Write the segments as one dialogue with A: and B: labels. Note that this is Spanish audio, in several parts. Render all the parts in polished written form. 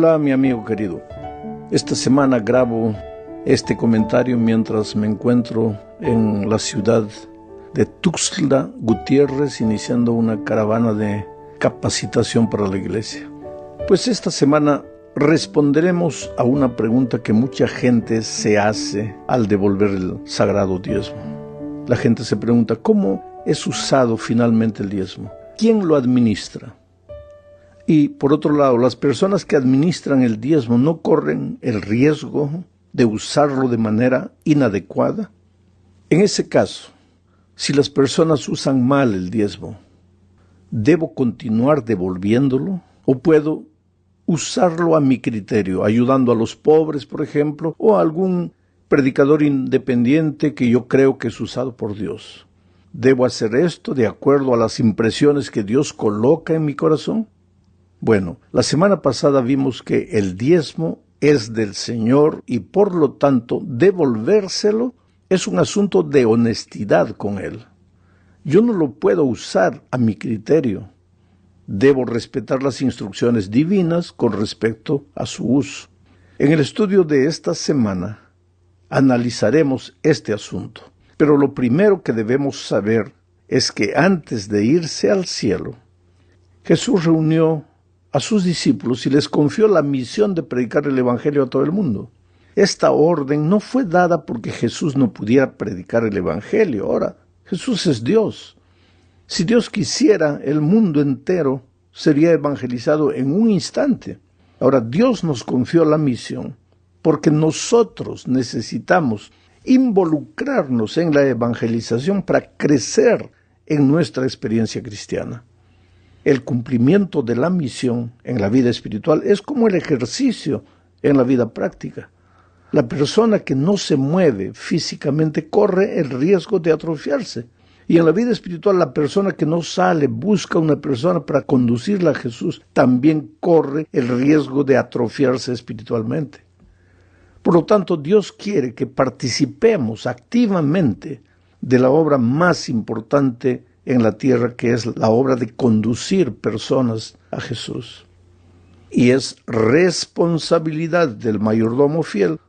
A: Hola, mi amigo querido. Esta semana grabo este comentario mientras me encuentro en la ciudad de Tuxtla Gutiérrez, iniciando una caravana de capacitación para la iglesia. Pues esta semana responderemos a una pregunta que mucha gente se hace al devolver el sagrado diezmo. La gente se pregunta, ¿cómo es usado finalmente el diezmo? ¿Quién lo administra? Y por otro lado, las personas que administran el diezmo no corren el riesgo de usarlo de manera inadecuada. En ese caso, si las personas usan mal el diezmo, ¿debo continuar devolviéndolo o puedo usarlo a mi criterio, ayudando a los pobres, por ejemplo, o a algún predicador independiente que yo creo que es usado por Dios? ¿Debo hacer esto de acuerdo a las impresiones que Dios coloca en mi corazón? Bueno, la semana pasada vimos que el diezmo es del Señor y por lo tanto devolvérselo es un asunto de honestidad con Él. Yo no lo puedo usar a mi criterio. Debo respetar las instrucciones divinas con respecto a su uso. En el estudio de esta semana analizaremos este asunto. Pero lo primero que debemos saber es que antes de irse al cielo, Jesús reunió a sus discípulos y les confió la misión de predicar el Evangelio a todo el mundo. Esta orden no fue dada porque Jesús no pudiera predicar el Evangelio. Ahora, Jesús es Dios. Si Dios quisiera, el mundo entero sería evangelizado en un instante. Ahora, Dios nos confió la misión porque nosotros necesitamos involucrarnos en la evangelización para crecer en nuestra experiencia cristiana. El cumplimiento de la misión en la vida espiritual es como el ejercicio en la vida práctica. La persona que no se mueve físicamente corre el riesgo de atrofiarse. Y en la vida espiritual, la persona que no sale, busca una persona para conducirla a Jesús, también corre el riesgo de atrofiarse espiritualmente. Por lo tanto, Dios quiere que participemos activamente de la obra más importante en la tierra, que es la obra de conducir personas a Jesús. Y es responsabilidad del mayordomo fiel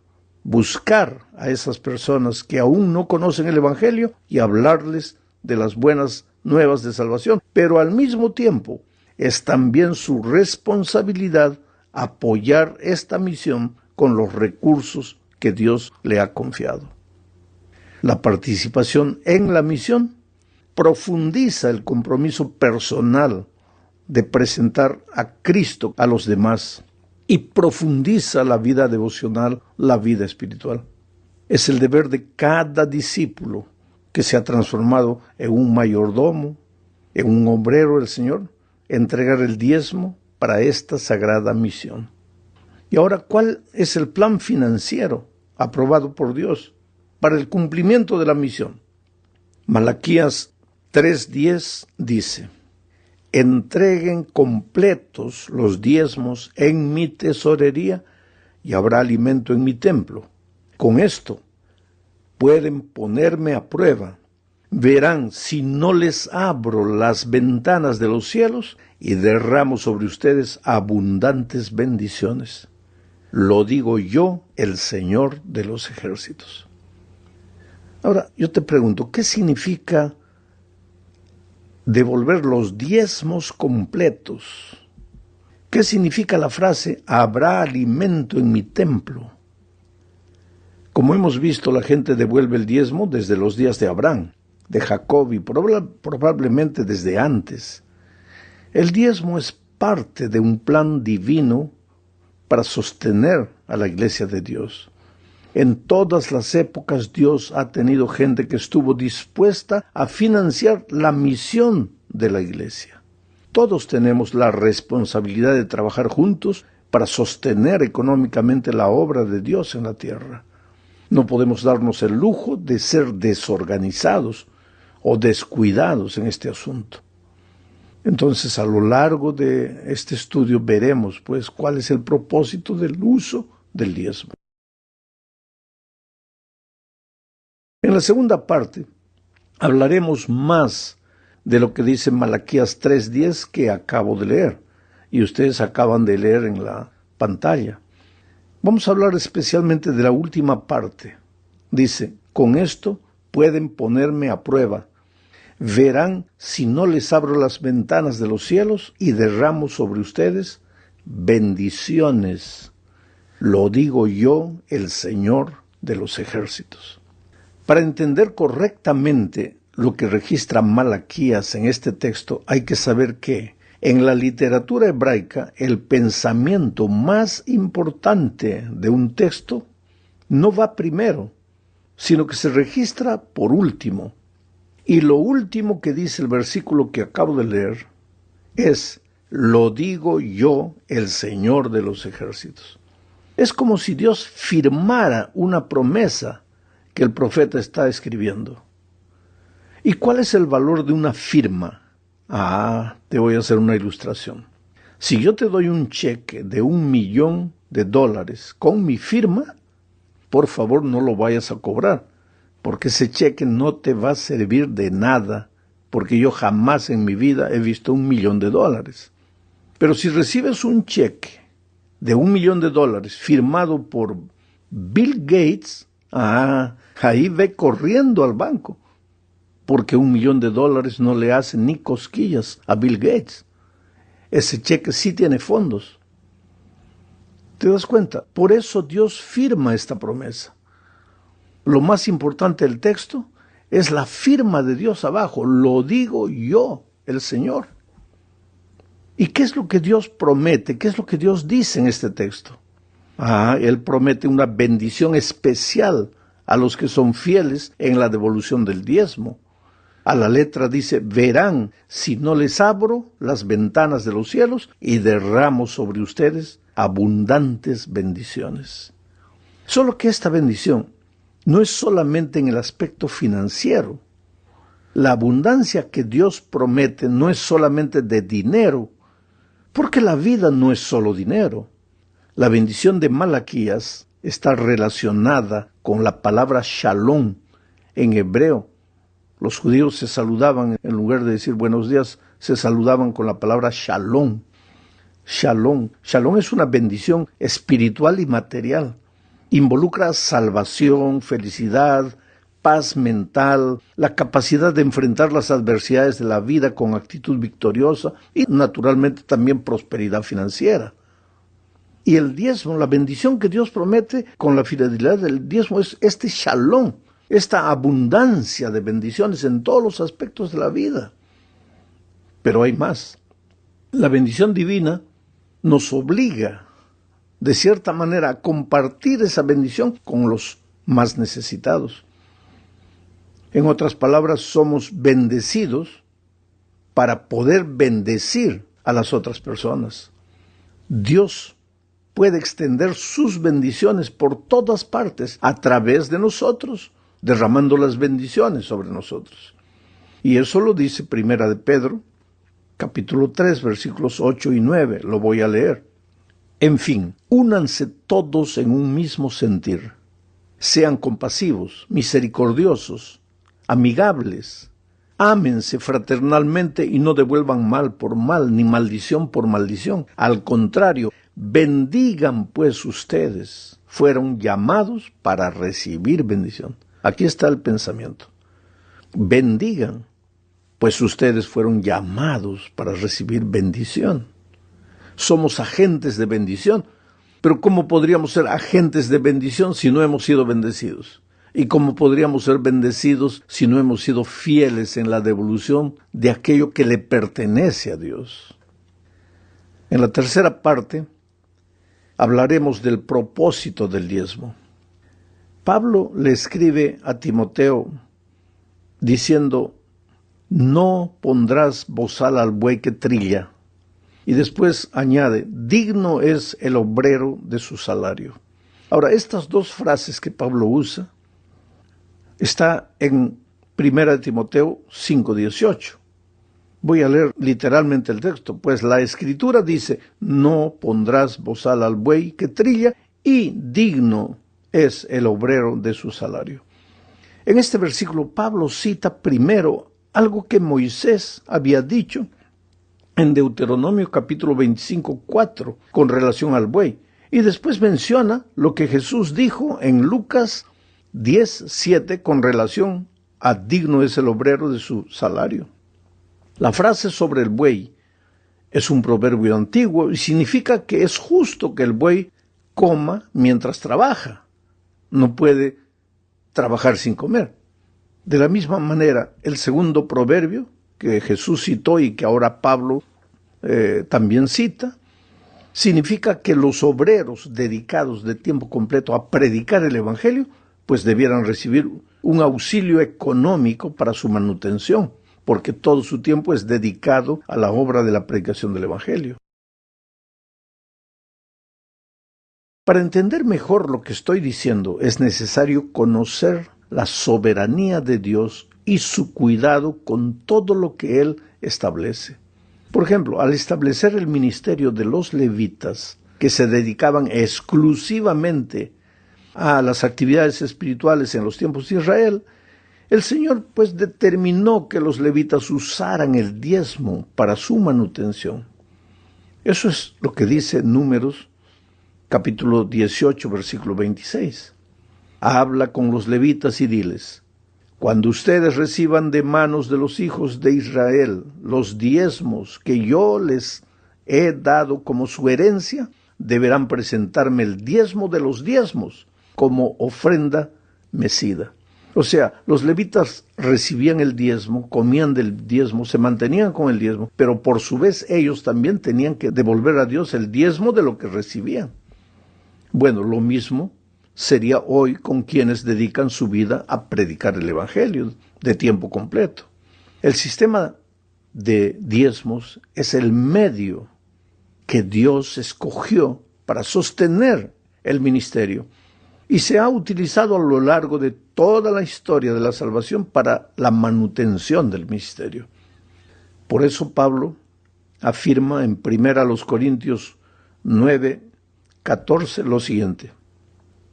A: buscar a esas personas que aún no conocen el Evangelio y hablarles de las buenas nuevas de salvación. Pero al mismo tiempo es también su responsabilidad apoyar esta misión con los recursos que Dios le ha confiado. La participación en la misión profundiza el compromiso personal de presentar a Cristo a los demás y profundiza la vida devocional, la vida espiritual. Es el deber de cada discípulo que se ha transformado en un mayordomo, en un obrero del Señor, entregar el diezmo para esta sagrada misión. Y ahora, ¿cuál es el plan financiero aprobado por Dios para el cumplimiento de la misión? Malaquías 3:10 dice: entreguen completos los diezmos en mi tesorería y habrá alimento en mi templo. Con esto pueden ponerme a prueba. Verán si no les abro las ventanas de los cielos y derramo sobre ustedes abundantes bendiciones. Lo digo yo, el Señor de los ejércitos. Ahora, yo te pregunto, ¿qué significa devolver los diezmos completos? ¿Qué significa la frase, habrá alimento en mi templo? Como hemos visto, la gente devuelve el diezmo desde los días de Abraham, de Jacob y probablemente desde antes. El diezmo es parte de un plan divino para sostener a la iglesia de Dios. En todas las épocas Dios ha tenido gente que estuvo dispuesta a financiar la misión de la iglesia. Todos tenemos la responsabilidad de trabajar juntos para sostener económicamente la obra de Dios en la tierra. No podemos darnos el lujo de ser desorganizados o descuidados en este asunto. Entonces, a lo largo de este estudio veremos, pues, cuál es el propósito del uso del diezmo. En la segunda parte hablaremos más de lo que dice Malaquías 3:10 que acabo de leer. Y ustedes acaban de leer en la pantalla. Vamos a hablar especialmente de la última parte. Dice, con esto pueden ponerme a prueba. Verán si no les abro las ventanas de los cielos y derramo sobre ustedes bendiciones. Lo digo yo, el Señor de los ejércitos. Para entender correctamente lo que registra Malaquías en este texto, hay que saber que en la literatura hebraica el pensamiento más importante de un texto no va primero, sino que se registra por último. Y lo último que dice el versículo que acabo de leer es, lo digo yo, el Señor de los ejércitos. Es como si Dios firmara una promesa que el profeta está escribiendo. ¿Y cuál es el valor de una firma? Te voy a hacer una ilustración. Si yo te doy un cheque de $1,000,000 con mi firma, por favor no lo vayas a cobrar, porque ese cheque no te va a servir de nada, porque yo jamás en mi vida he visto $1,000,000. Pero si recibes un cheque de $1,000,000 firmado por Bill Gates, ahí ve corriendo al banco, porque $1,000,000 no le hace ni cosquillas a Bill Gates. Ese cheque sí tiene fondos. ¿Te das cuenta? Por eso Dios firma esta promesa. Lo más importante del texto es la firma de Dios abajo. Lo digo yo, el Señor. ¿Y qué es lo que Dios promete? ¿Qué es lo que Dios dice en este texto? Él promete una bendición especial a los que son fieles en la devolución del diezmo. A la letra dice, verán si no les abro las ventanas de los cielos y derramo sobre ustedes abundantes bendiciones. Solo que esta bendición no es solamente en el aspecto financiero. La abundancia que Dios promete no es solamente de dinero, porque la vida no es solo dinero. La bendición de Malaquías está relacionada con la palabra shalom en hebreo. Los judíos se saludaban, en lugar de decir buenos días, se saludaban con la palabra shalom. Shalom. Shalom es una bendición espiritual y material. Involucra salvación, felicidad, paz mental, la capacidad de enfrentar las adversidades de la vida con actitud victoriosa y naturalmente también prosperidad financiera. Y el diezmo, la bendición que Dios promete con la fidelidad del diezmo es este shalom, esta abundancia de bendiciones en todos los aspectos de la vida. Pero hay más. La bendición divina nos obliga, de cierta manera, a compartir esa bendición con los más necesitados. En otras palabras, somos bendecidos para poder bendecir a las otras personas. Dios puede extender sus bendiciones por todas partes a través de nosotros, derramando las bendiciones sobre nosotros. Y eso lo dice Primera de Pedro, capítulo 3, versículos 8 y 9. Lo voy a leer. En fin, únanse todos en un mismo sentir. Sean compasivos, misericordiosos, amigables. Ámense fraternalmente y no devuelvan mal por mal, ni maldición por maldición. Al contrario, bendigan pues ustedes. Fueron llamados para recibir bendición. Aquí está el pensamiento. Bendigan, pues ustedes fueron llamados para recibir bendición. Somos agentes de bendición, pero ¿cómo podríamos ser agentes de bendición si no hemos sido bendecidos? ¿Y cómo podríamos ser bendecidos si no hemos sido fieles en la devolución de aquello que le pertenece a Dios? En la tercera parte hablaremos del propósito del diezmo. Pablo le escribe a Timoteo diciendo, no pondrás bozal al buey que trilla. Y después añade, digno es el obrero de su salario. Ahora, estas dos frases que Pablo usa está en 1 Timoteo 5:18. Voy a leer literalmente el texto, pues la Escritura dice, no pondrás bozal al buey que trilla y digno es el obrero de su salario. En este versículo Pablo cita primero algo que Moisés había dicho en Deuteronomio capítulo 25:4 con relación al buey. Y después menciona lo que Jesús dijo en Lucas 10:7 con relación a digno es el obrero de su salario. La frase sobre el buey es un proverbio antiguo y significa que es justo que el buey coma mientras trabaja. No puede trabajar sin comer. De la misma manera, el segundo proverbio que Jesús citó y que ahora Pablo también cita, significa que los obreros dedicados de tiempo completo a predicar el Evangelio, pues debieran recibir un auxilio económico para su manutención, porque todo su tiempo es dedicado a la obra de la predicación del Evangelio. Para entender mejor lo que estoy diciendo, es necesario conocer la soberanía de Dios y su cuidado con todo lo que Él establece. Por ejemplo, al establecer el ministerio de los levitas, que se dedicaban exclusivamente a las actividades espirituales en los tiempos de Israel, el Señor pues determinó que los levitas usaran el diezmo para su manutención. Eso es lo que dice Números capítulo 18, versículo 26. Habla con los levitas y diles: cuando ustedes reciban de manos de los hijos de Israel los diezmos que yo les he dado como su herencia, deberán presentarme el diezmo de los diezmos como ofrenda mecida. O sea, los levitas recibían el diezmo, comían del diezmo, se mantenían con el diezmo, pero por su vez ellos también tenían que devolver a Dios el diezmo de lo que recibían. Bueno, lo mismo sería hoy con quienes dedican su vida a predicar el Evangelio de tiempo completo. El sistema de diezmos es el medio que Dios escogió para sostener el ministerio y se ha utilizado a lo largo de toda la historia de la salvación para la manutención del ministerio. Por eso Pablo afirma en 1 Corintios 9:14 lo siguiente: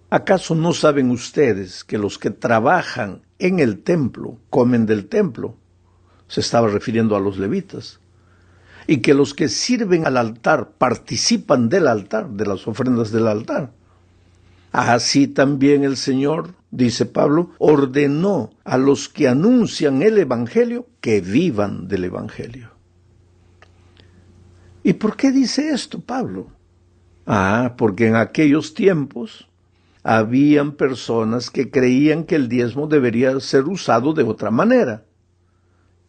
A: ¿acaso no saben ustedes que los que trabajan en el templo comen del templo? Se estaba refiriendo a los levitas. Y que los que sirven al altar participan del altar, de las ofrendas del altar. Así también el Señor, dice Pablo, ordenó a los que anuncian el Evangelio que vivan del Evangelio. ¿Y por qué dice esto Pablo? Porque en aquellos tiempos habían personas que creían que el diezmo debería ser usado de otra manera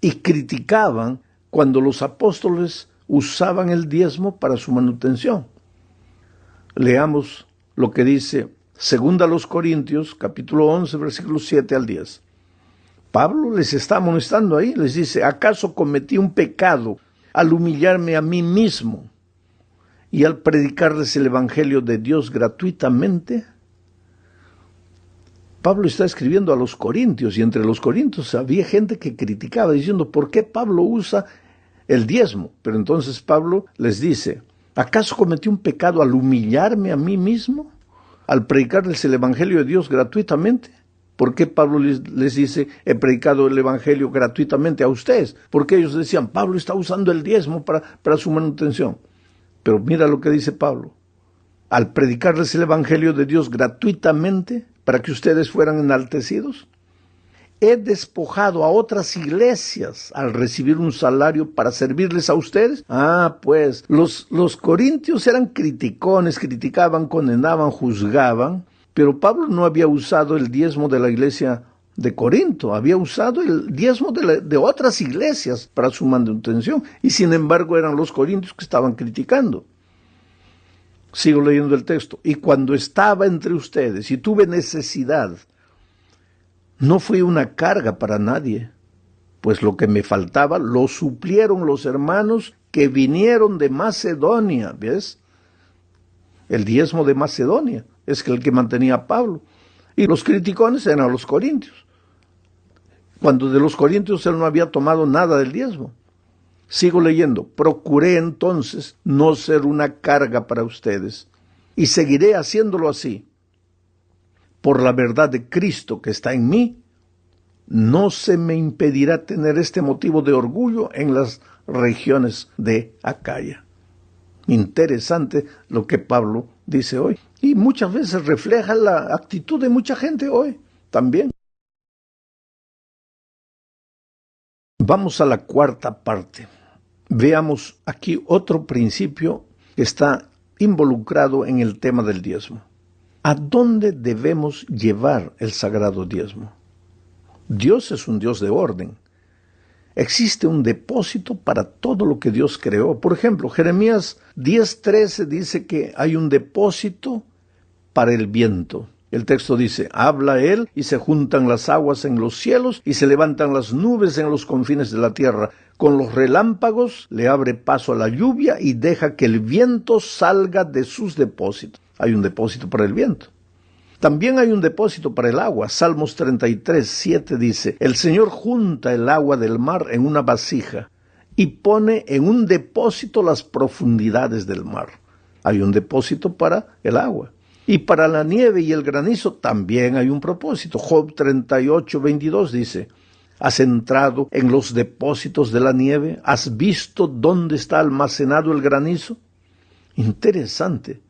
A: y criticaban cuando los apóstoles usaban el diezmo para su manutención. Leamos lo que dice 2 Corintios, capítulo 11, versículos 7 al 10. Pablo les está amonestando ahí, les dice: ¿acaso cometí un pecado al humillarme a mí mismo y al predicarles el Evangelio de Dios gratuitamente? Pablo está escribiendo a los corintios, y entre los corintios había gente que criticaba diciendo: ¿por qué Pablo usa el diezmo? Pero entonces Pablo les dice: ¿acaso cometí un pecado al humillarme a mí mismo, al predicarles el Evangelio de Dios gratuitamente? ¿Por qué Pablo les dice: he predicado el Evangelio gratuitamente a ustedes? Porque ellos decían: Pablo está usando el diezmo para su manutención. Pero mira lo que dice Pablo: al predicarles el Evangelio de Dios gratuitamente, para que ustedes fueran enaltecidos, he despojado a otras iglesias al recibir un salario para servirles a ustedes. Pues los corintios eran criticones, criticaban, condenaban, juzgaban, pero Pablo no había usado el diezmo de la iglesia de Corinto, había usado el diezmo de otras iglesias para su manutención, y sin embargo eran los corintios que estaban criticando. Sigo leyendo el texto. Y cuando estaba entre ustedes y tuve necesidad, no fui una carga para nadie, pues lo que me faltaba lo suplieron los hermanos que vinieron de Macedonia. ¿Ves? El diezmo de Macedonia es el que mantenía a Pablo. Y los criticones eran los corintios, cuando de los corintios él no había tomado nada del diezmo. Sigo leyendo. Procuré entonces no ser una carga para ustedes, y seguiré haciéndolo así. Por la verdad de Cristo que está en mí, no se me impedirá tener este motivo de orgullo en las regiones de Acaya. Interesante lo que Pablo dice hoy. Y muchas veces refleja la actitud de mucha gente hoy también. Vamos a la cuarta parte. Veamos aquí otro principio que está involucrado en el tema del diezmo. ¿A dónde debemos llevar el sagrado diezmo? Dios es un Dios de orden. Existe un depósito para todo lo que Dios creó. Por ejemplo, Jeremías 10:13 dice que hay un depósito para el viento. El texto dice, habla él y se juntan las aguas en los cielos y se levantan las nubes en los confines de la tierra. Con los relámpagos le abre paso a la lluvia y deja que el viento salga de sus depósitos. Hay un depósito para el viento. También hay un depósito para el agua. Salmos 33:7 dice, el Señor junta el agua del mar en una vasija y pone en un depósito las profundidades del mar. Hay un depósito para el agua. Y para la nieve y el granizo también hay un propósito. Job 38:22 dice, ¿has entrado en los depósitos de la nieve? ¿Has visto dónde está almacenado el granizo? Interesante.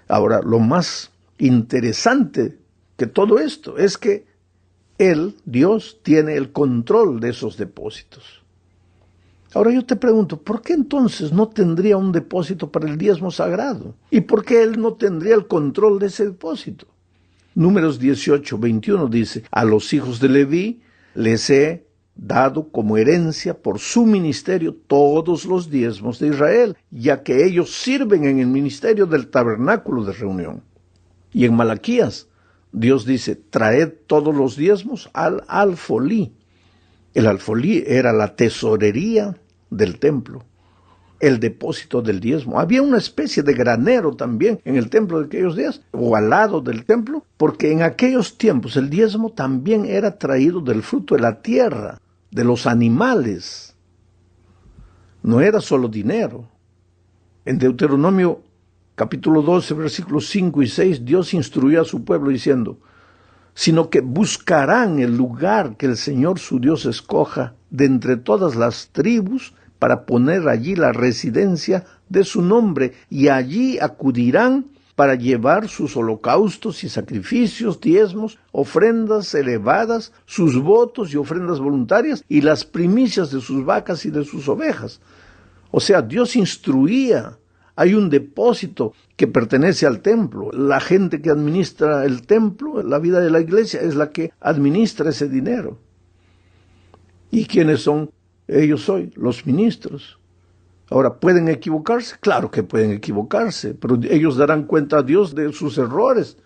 A: Ahora, lo más interesante que todo esto es que Él, Dios, tiene el control de esos depósitos. Ahora yo te pregunto, ¿por qué entonces no tendría un depósito para el diezmo sagrado? ¿Y por qué Él no tendría el control de ese depósito? Números 18:21 dice, a los hijos de Leví les he dado como herencia por su ministerio todos los diezmos de Israel, ya que ellos sirven en el ministerio del tabernáculo de reunión. Y en Malaquías, Dios dice, traed todos los diezmos al alfolí. El alfolí era la tesorería del templo, el depósito del diezmo. Había una especie de granero también en el templo de aquellos días, o al lado del templo, porque en aquellos tiempos el diezmo también era traído del fruto de la tierra, de los animales. No era solo dinero. En Deuteronomio capítulo 12, versículos 5 y 6, Dios instruyó a su pueblo diciendo, sino que buscarán el lugar que el Señor su Dios escoja de entre todas las tribus para poner allí la residencia de su nombre, y allí acudirán para llevar sus holocaustos y sacrificios, diezmos, ofrendas elevadas, sus votos y ofrendas voluntarias, y las primicias de sus vacas y de sus ovejas. O sea, Dios instruía. Hay un depósito que pertenece al templo. La gente que administra el templo, la vida de la iglesia, es la que administra ese dinero. ¿Y quiénes son ellos hoy? Los ministros. Ahora, ¿pueden equivocarse? Claro que pueden equivocarse, pero ellos darán cuenta a Dios de sus errores.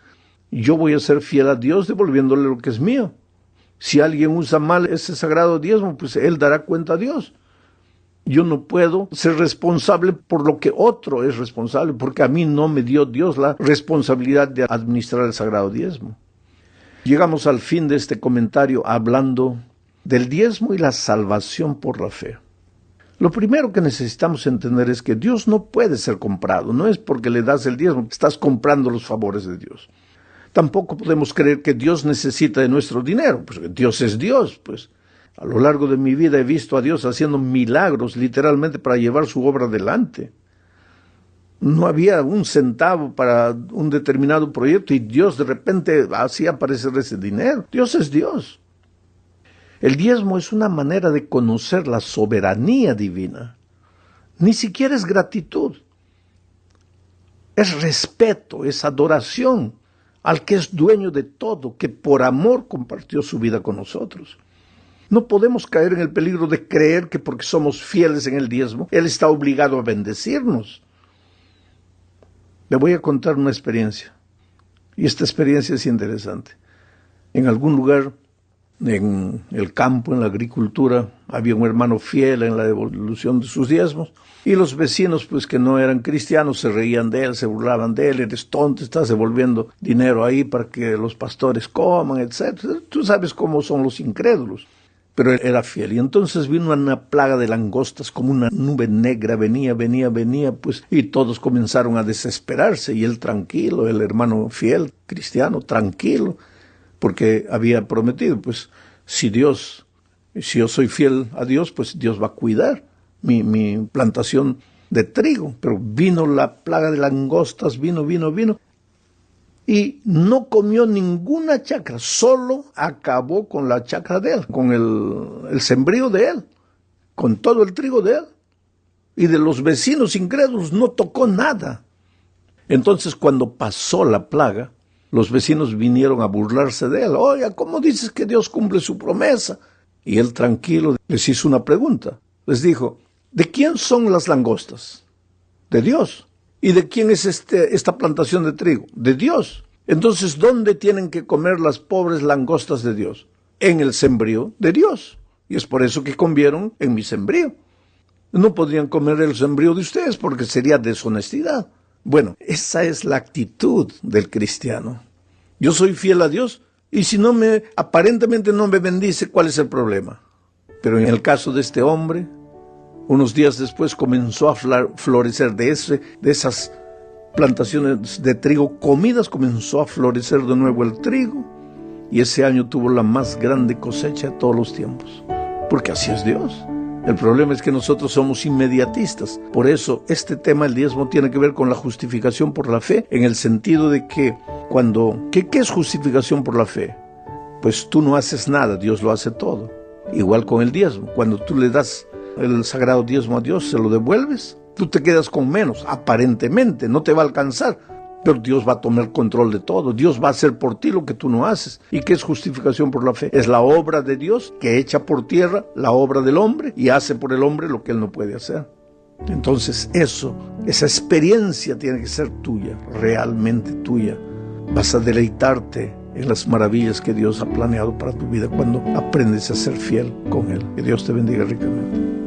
A: Yo voy a ser fiel a Dios devolviéndole lo que es mío. Si alguien usa mal ese sagrado diezmo, pues él dará cuenta a Dios. Yo no puedo ser responsable por lo que otro es responsable, porque a mí no me dio Dios la responsabilidad de administrar el sagrado diezmo. Llegamos al fin de este comentario hablando del diezmo y la salvación por la fe. Lo primero que necesitamos entender es que Dios no puede ser comprado. No es porque le das el diezmo, estás comprando los favores de Dios. Tampoco podemos creer que Dios necesita de nuestro dinero, pues Dios es Dios, pues. A lo largo de mi vida he visto a Dios haciendo milagros, literalmente, para llevar su obra adelante. No había un centavo para un determinado proyecto y Dios de repente hacía aparecer ese dinero. Dios es Dios. El diezmo es una manera de conocer la soberanía divina. Ni siquiera es gratitud. Es respeto, es adoración al que es dueño de todo, que por amor compartió su vida con nosotros. No podemos caer en el peligro de creer que porque somos fieles en el diezmo, Él está obligado a bendecirnos. Le voy a contar una experiencia, y esta experiencia es interesante. En algún lugar, en el campo, en la agricultura, había un hermano fiel en la devolución de sus diezmos, y los vecinos, pues que no eran cristianos, se reían de él, se burlaban de él. Eres tonto, estás devolviendo dinero ahí para que los pastores coman, etc. Tú sabes cómo son los incrédulos. Pero él era fiel. Y entonces vino una plaga de langostas, como una nube negra, venía, pues, y todos comenzaron a desesperarse, y él tranquilo, el hermano fiel, cristiano, tranquilo, porque había prometido, pues, si yo soy fiel a Dios, pues Dios va a cuidar mi plantación de trigo, pero vino la plaga de langostas, vino, y no comió ninguna chacra, solo acabó con la chacra de él, con el sembrío de él, con todo el trigo de él. Y de los vecinos incrédulos no tocó nada. Entonces, cuando pasó la plaga, los vecinos vinieron a burlarse de él. Oiga, ¿cómo dices que Dios cumple su promesa? Y él, tranquilo, les hizo una pregunta. Les dijo, ¿de quién son las langostas? De Dios. ¿Y de quién es esta plantación de trigo? De Dios. Entonces, ¿dónde tienen que comer las pobres langostas de Dios? En el sembrío de Dios. Y es por eso que comieron en mi sembrío. No podrían comer el sembrío de ustedes porque sería deshonestidad. Bueno, esa es la actitud del cristiano. Yo soy fiel a Dios y si aparentemente no me bendice, ¿cuál es el problema? Pero en el caso de este hombre, unos días después comenzó a florecer de esas plantaciones de trigo comidas, comenzó a florecer de nuevo el trigo, y ese año tuvo la más grande cosecha de todos los tiempos, porque así es Dios. El problema es que nosotros somos inmediatistas. Por eso este tema, el diezmo, tiene que ver con la justificación por la fe, en el sentido de que ¿qué es justificación por la fe? Pues tú no haces nada, Dios lo hace todo. Igual con el diezmo, cuando tú le das el sagrado diezmo a Dios, se lo devuelves, tú te quedas con menos, aparentemente, no te va a alcanzar, pero Dios va a tomar control de todo, Dios va a hacer por ti lo que tú no haces. ¿Y qué es justificación por la fe? Es la obra de Dios que echa por tierra la obra del hombre y hace por el hombre lo que él no puede hacer. Entonces esa experiencia tiene que ser tuya, realmente tuya. Vas a deleitarte en las maravillas que Dios ha planeado para tu vida cuando aprendes a ser fiel con Él. Que Dios te bendiga ricamente.